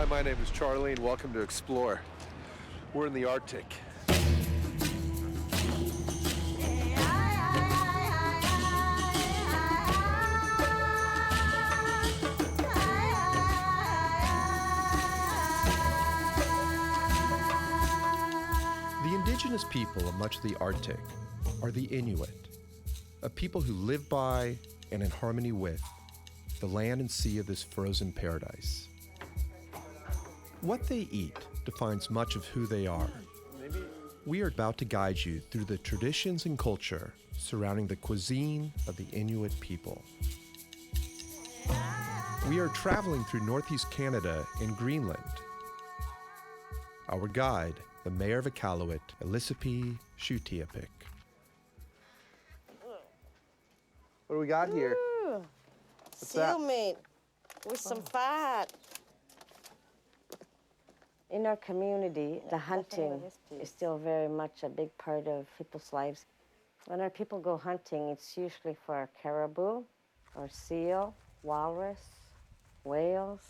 Hi, my name is Charlie, and welcome to Explore. We're in the Arctic. The indigenous people of much of the Arctic are the Inuit, a people who live by and in harmony with the land and sea of this frozen paradise. What they eat defines much of who they are. We are about to guide you through the traditions and culture surrounding the cuisine of the Inuit people. We are traveling through Northeast Canada and Greenland. Our guide, the mayor of Iqaluit, Qimaavik. What do we got here? Seal meat with some fat. In our community, the hunting is still very much a big part of people's lives. When our people go hunting, it's usually for caribou or seal, walrus, whales.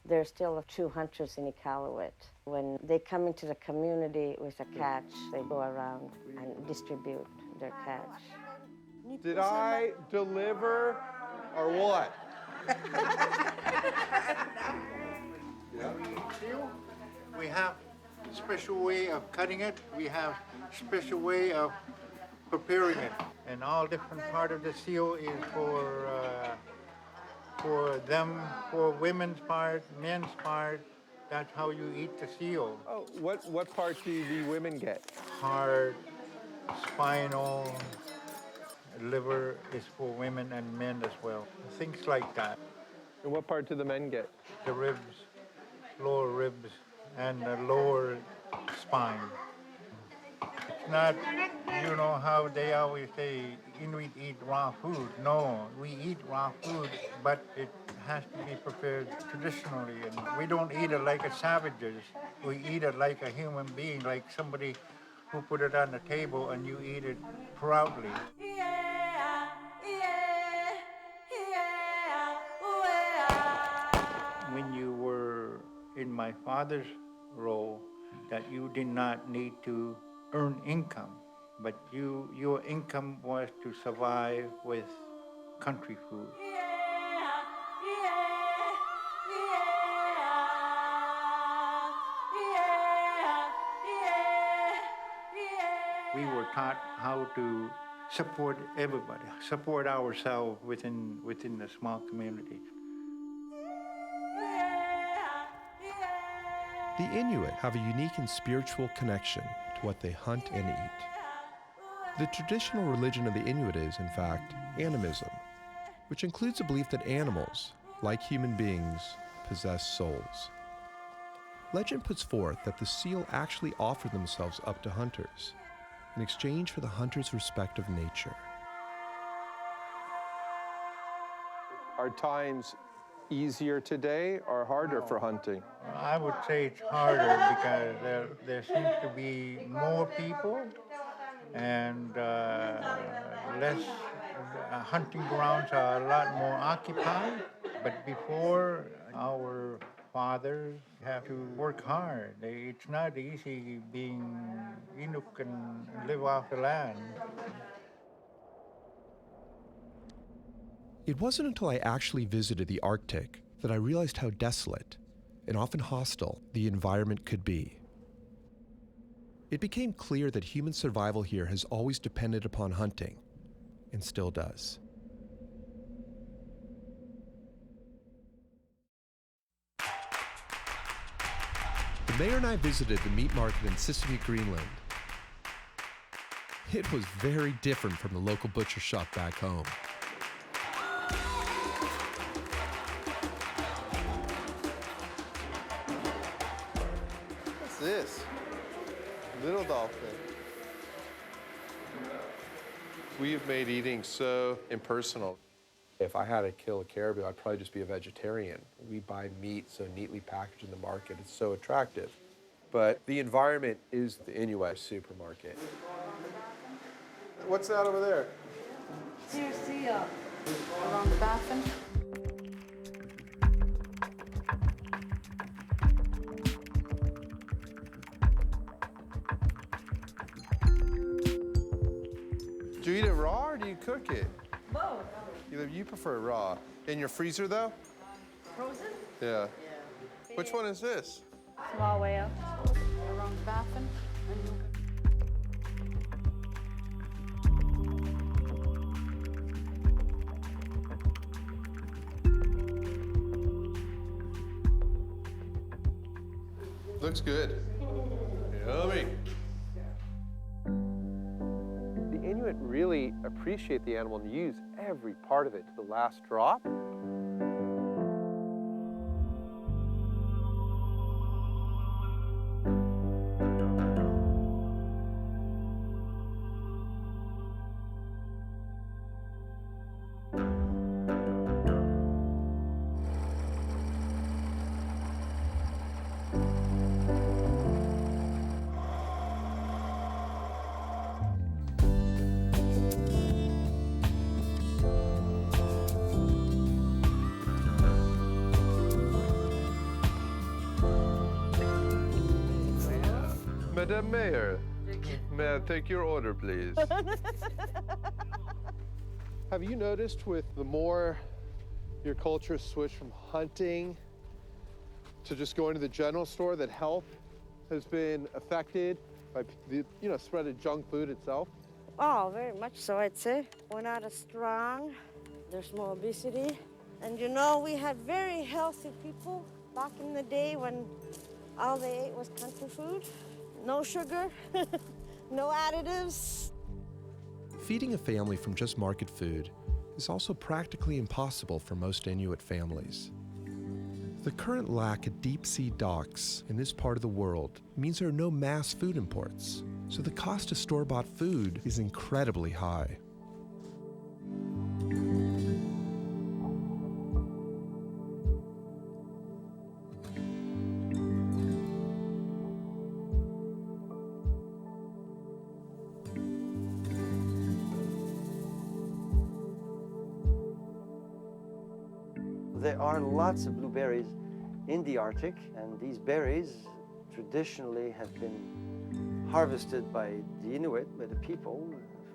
There are still true hunters in Iqaluit. When they come into the community with a catch, they go around and distribute their catch. Did I deliver or what? We have special way of cutting it. We have special way of preparing it. And all different part of the seal is for them, for women's part, men's part. That's how you eat the seal. Oh, what part do the women get? Heart, spinal, liver is for women and men as well. Things like that. And what part do the men get? The ribs, lower ribs, and the lower spine. It's not, you know how they always say Inuit eat raw food. No, we eat raw food, but it has to be prepared traditionally. And we don't eat it like a savages. We eat it like a human being, like somebody who put it on the table and you eat it proudly. When you were in my father's role, that you did not need to earn income, but your income was to survive with country food. We were taught how to support everybody, support ourselves within the small community. The Inuit have a unique and spiritual connection to what they hunt and eat. The traditional religion of the Inuit is, in fact, animism, which includes the belief that animals, like human beings, possess souls. Legend puts forth that the seal actually offer themselves up to hunters in exchange for the hunter's respect of nature. Are times easier today or harder for hunting? I would say it's harder because there seems to be more people and less hunting grounds are a lot more occupied. But before, our fathers have to work hard. It's not easy being Inuk and live off the land. It wasn't until I actually visited the Arctic that I realized how desolate and often hostile the environment could be. It became clear that human survival here has always depended upon hunting, and still does. The mayor and I visited the meat market in Qimaavik, Greenland. It was very different from the local butcher shop back home. What's this? Little dolphin. We have made eating so impersonal. If I had to kill a caribou, I'd probably just be a vegetarian. We buy meat so neatly packaged in the market. It's so attractive. But the environment is the Inuit supermarket. What's that over there? Deer seal. Around the bathroom. cook it? Both. You prefer raw. In your freezer, though? Frozen? Yeah. Which one is this? Small whale. Around Baffin. Looks good. Yummy. The Inuit really appreciate the animal and use every part of it to the last drop. Madam Mayor, may I take your order, please? Have you noticed with the more your culture switched from hunting to just going to the general store that health has been affected by the spread of junk food itself? Oh, very much so, I'd say. We're not as strong. There's more obesity. And we had very healthy people back in the day when all they ate was country food. No sugar, no additives. Feeding a family from just market food is also practically impossible for most Inuit families. The current lack of deep-sea docks in this part of the world means there are no mass food imports, so the cost of store-bought food is incredibly high. There are lots of blueberries in the Arctic, and these berries traditionally have been harvested by the Inuit, by the people,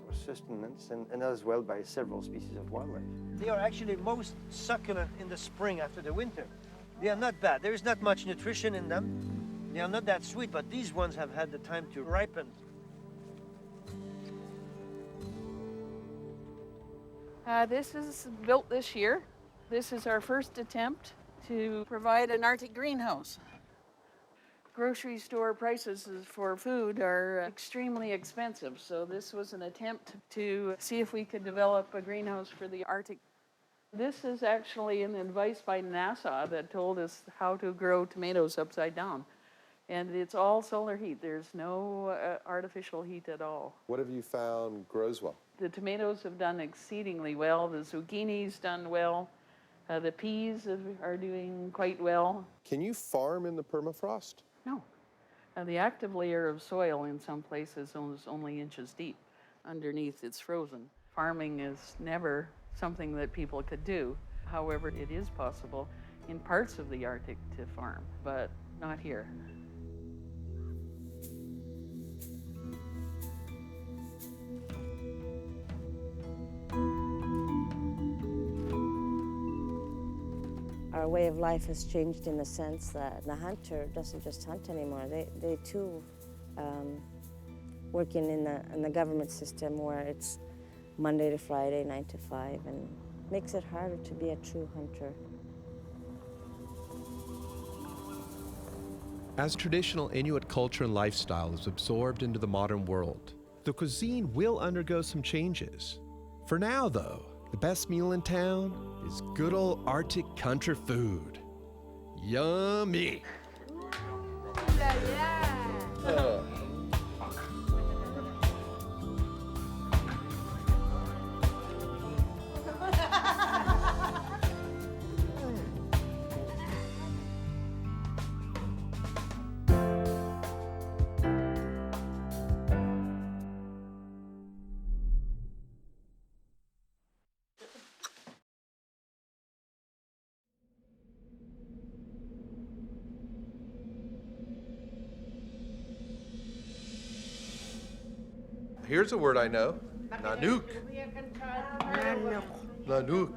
for sustenance, and as well by several species of wildlife. They are actually most succulent in the spring after the winter. They are not bad. There is not much nutrition in them. They are not that sweet, but these ones have had the time to ripen. This is built this year. This is our first attempt to provide an Arctic greenhouse. Grocery store prices for food are extremely expensive, so this was an attempt to see if we could develop a greenhouse for the Arctic. This is actually an advice by NASA that told us how to grow tomatoes upside down. And it's all solar heat. There's no artificial heat at all. What have you found grows well? The tomatoes have done exceedingly well. The zucchini's done well. The peas are doing quite well. Can you farm in the permafrost? No. The active layer of soil in some places is only inches deep. Underneath, it's frozen. Farming is never something that people could do. However, it is possible in parts of the Arctic to farm, but not here. Our way of life has changed in the sense that the hunter doesn't just hunt anymore. They too working in the government system where it's Monday to Friday, 9 to 5, and makes it harder to be a true hunter. As traditional Inuit culture and lifestyle is absorbed into the modern world, the cuisine will undergo some changes. For now, though, the best meal in town is good old Arctic country food. Yummy! Here's a word I know. Nanook. Nanook.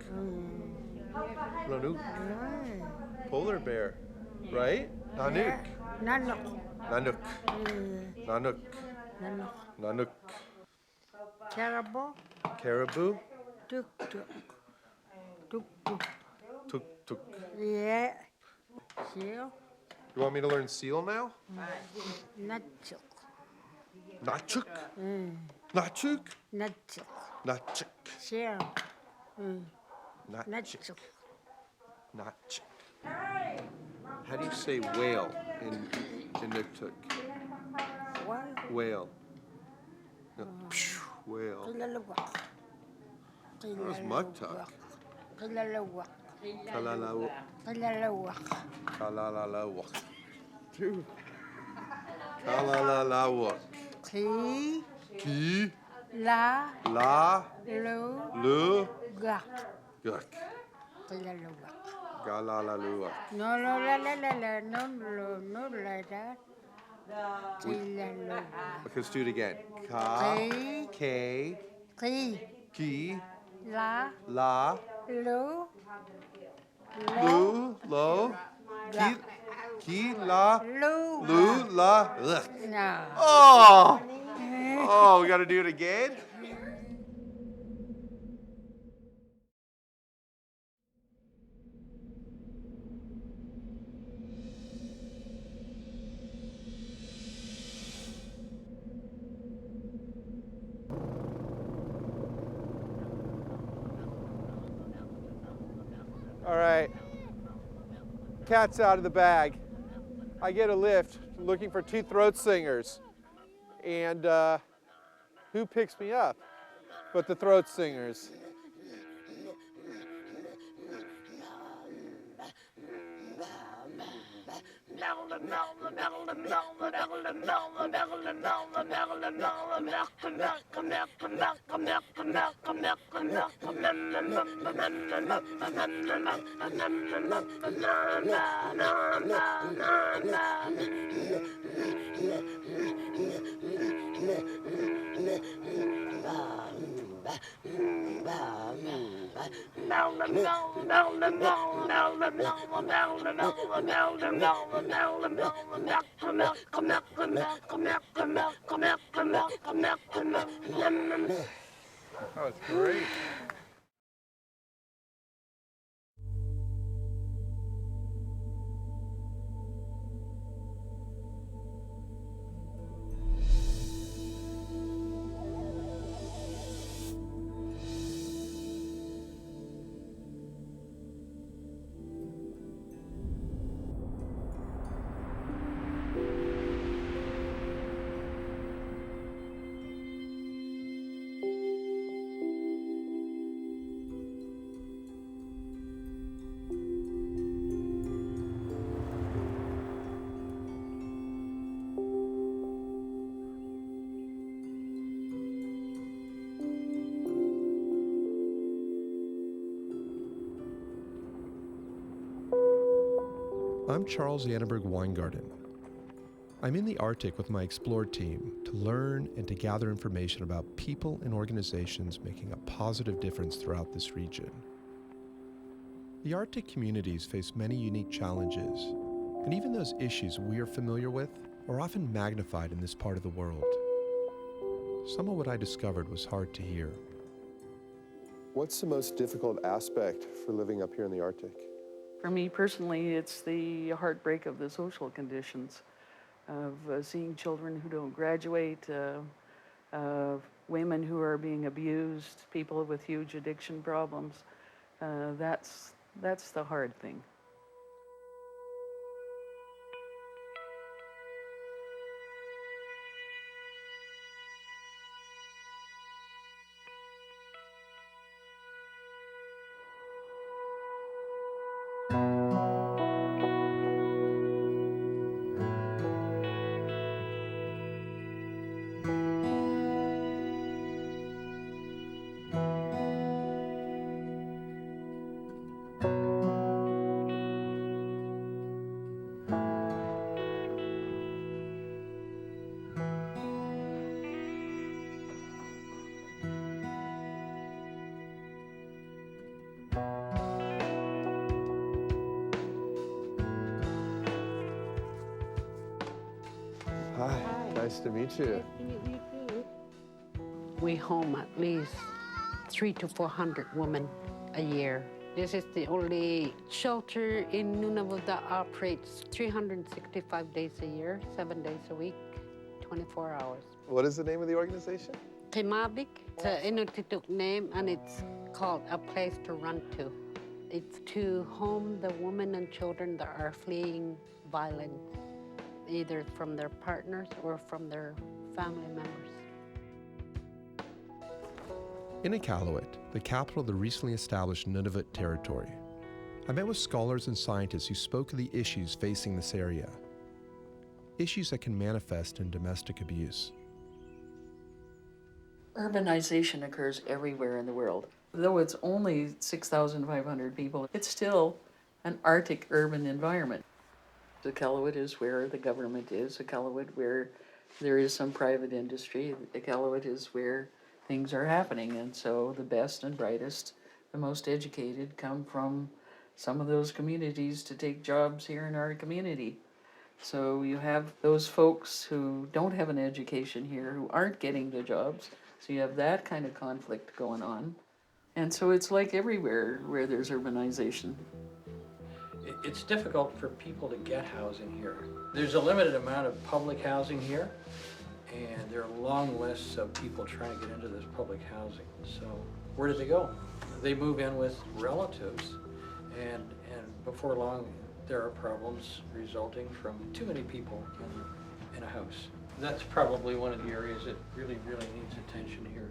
Nanook. Polar bear, right? Nanook. Nanook. Nanook. Nanook. Caribou, Caribou. tuk tuk, tuk tuk. Tuk tuk. Yeah. Seal, You want me to learn seal now? nutchuk, Nachuk. Nachuk. nutchuk. Nachuk. Seal, Nachuk. nutchuk. Nachuk. How do you say whale in Inuktitut? What? Whale. No, phew, whale. Kilalawak. That was Mugtuk. Kilalawak. Kalalawak. Kilalawak. Kalalalawak. Dude. Kalalalawak. Ki, Ki. la, La. lu, Lu. gak. Guk. Kilalawak. Galalaluak. No, no, la, la, la, la, no, no, no, la, la. Kilalawak. Okay, let's do it again. Ka. Ki, K. ki, Ki. la, La. lu, Lu. Lo. Ki. Ki. La. lu. Lu. La. Ugh. No. Oh! Oh, we gotta do it again? All right, cat's out of the bag. I get a lift looking for 2 throat singers. And who picks me up but the throat singers? Oh, it's great. I'm Charles Annenberg Weingarten. I'm in the Arctic with my Explore team to learn and to gather information about people and organizations making a positive difference throughout this region. The Arctic communities face many unique challenges, and even those issues we are familiar with are often magnified in this part of the world. Some of what I discovered was hard to hear. What's the most difficult aspect for living up here in the Arctic? For me personally, it's the heartbreak of the social conditions of seeing children who don't graduate, women who are being abused, people with huge addiction problems. That's the hard thing. Nice to meet you. We home at least 300 to 400 women a year. This is the only shelter in Nunavut that operates 365 days a year, 7 days a week, 24 hours. What is the name of the organization? Qimaavik, it's an Inuktitut name, and it's called A Place to Run To. It's to home the women and children that are fleeing violence, either from their partners or from their family members. In Iqaluit, the capital of the recently established Nunavut territory, I met with scholars and scientists who spoke of the issues facing this area, issues that can manifest in domestic abuse. Urbanization occurs everywhere in the world. Though it's only 6,500 people, it's still an Arctic urban environment. Iqaluit is where the government is, Iqaluit where there is some private industry, Iqaluit is where things are happening, and so the best and brightest, the most educated come from some of those communities to take jobs here in our community. So you have those folks who don't have an education here, who aren't getting the jobs, so you have that kind of conflict going on. And so it's like everywhere where there's urbanization. It's difficult for people to get housing here. There's a limited amount of public housing here, and there are long lists of people trying to get into this public housing. So where do they go? They move in with relatives, and before long there are problems resulting from too many people in a house. That's probably one of the areas that really needs attention here.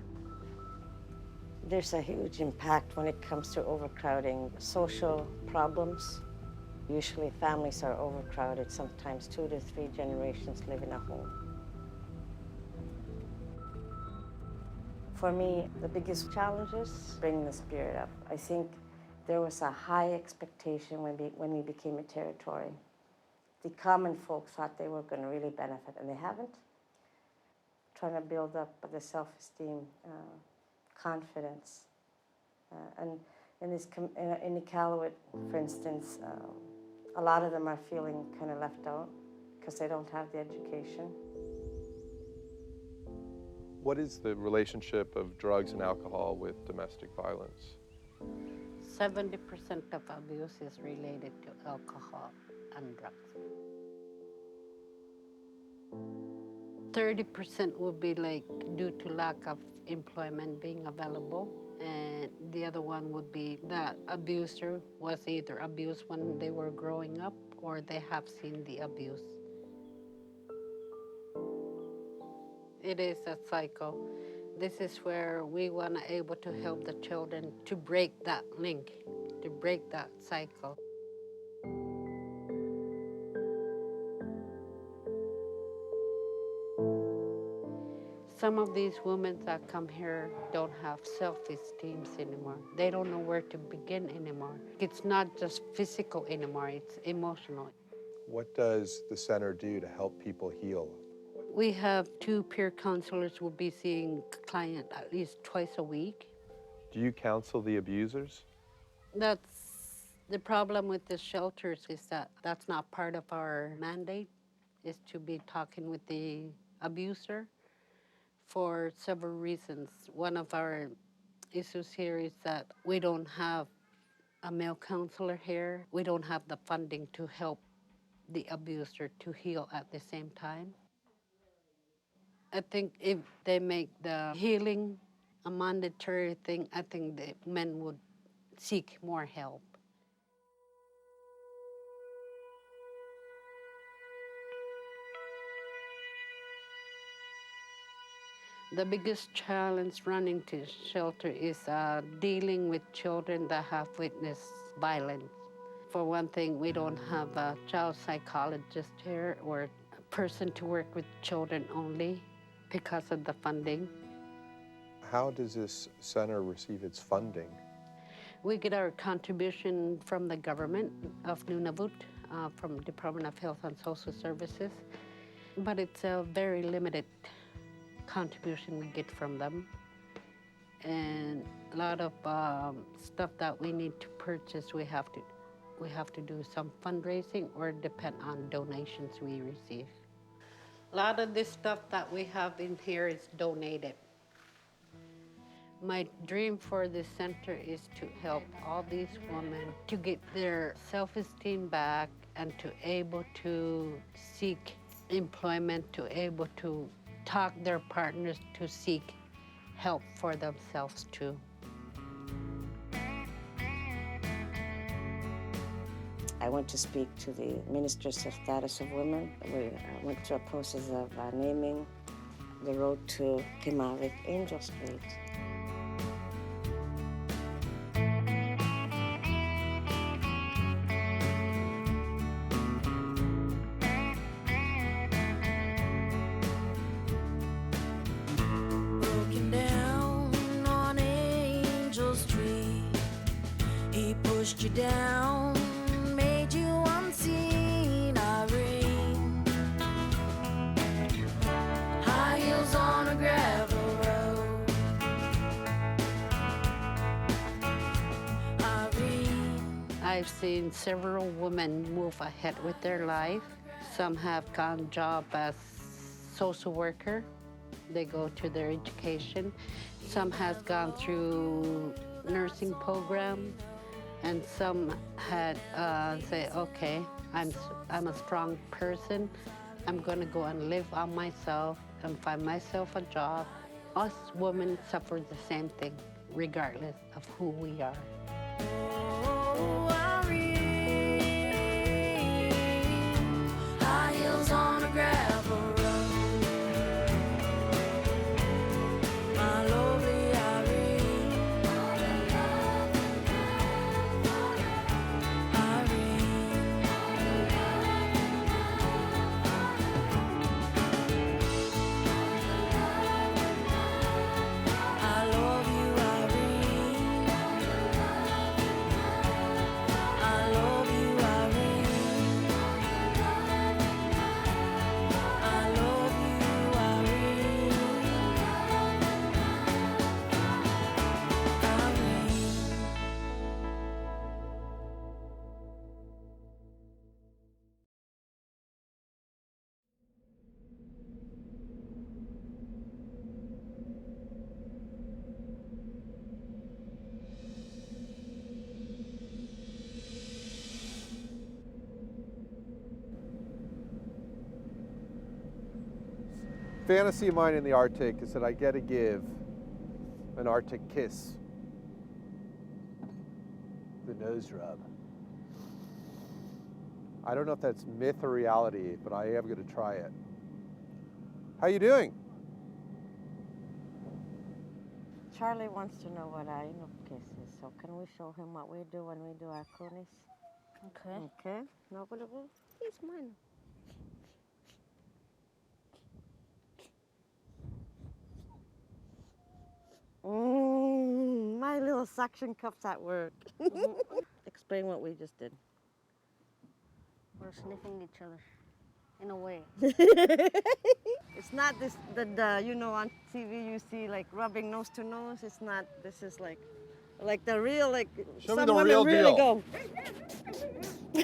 There's a huge impact when it comes to overcrowding. Social problems. Usually families are overcrowded, sometimes 2 to 3 generations live in a home. For me, the biggest challenge is bringing the spirit up. I think there was a high expectation when we became a territory. The common folk thought they were going to really benefit, and they haven't. Trying to build up the self-esteem, confidence. And in Iqaluit, for instance, a lot of them are feeling kind of left out because they don't have the education. What is the relationship of drugs and alcohol with domestic violence? 70% of abuse is related to alcohol and drugs. 30% would be like due to lack of employment being available, and the other one would be that abuser was either abused when they were growing up or they have seen the abuse. It is a cycle. This is where we want to able to help the children to break that link, to break that cycle. Some of these women that come here don't have self-esteem anymore. They don't know where to begin anymore. It's not just physical anymore, it's emotional. What does the center do to help people heal? We have 2 peer counselors who will be seeing client at least twice a week. Do you counsel the abusers? That's the problem with the shelters, is that that's not part of our mandate, is to be talking with the abuser for several reasons. One of our issues here is that we don't have a male counselor here. We don't have the funding to help the abuser to heal at the same time. I think if they make the healing a mandatory thing, I think the men would seek more help. The biggest challenge running to shelter is dealing with children that have witnessed violence. For one thing, we don't have a child psychologist here or a person to work with children only because of the funding. How does this center receive its funding? We get our contribution from the government of Nunavut, from Department of Health and Social Services, but it's a very limited contribution we get from them. And a lot of stuff that we need to purchase, we have to do some fundraising or depend on donations we receive. A lot of this stuff that we have in here is donated. My dream for this center is to help all these women to get their self-esteem back and to able to seek employment, to able to talk their partners to seek help for themselves too. I went to speak to the Ministers of Status of Women. We went through a process of naming the road to Qimaavik Angel Street. Broken down on Angel Street, he pushed you down, made you unseen, Irene. High heels on a gravel road, Irene. I've seen several women move ahead with their life. Some have gotten job as social worker. They go to their education. Some has gone through nursing program, and some had say, okay, I'm a strong person. I'm gonna go and live on myself and find myself a job. Us women suffer the same thing, regardless of who we are. Oh, Irene. High heels on a gravel road. My lovely Irene. Irene. I love you, Irene. I love you, Irene. I love you, Irene. Irene. Fantasy of mine in the Arctic is that I get to give an Arctic kiss. The nose rub. I don't know if that's myth or reality, but I am going to try it. How you doing? Charlie wants to know what our Inuktitut is, so can we show him what we do when we do our kunis? Okay. Okay. No, but he's mine. My little suction cups at work. Explain what we just did. We're sniffing each other, in a way. It's not this, you know, on TV you see like rubbing nose to nose. It's not, this is like the real, like Show me some the women real really deal. go.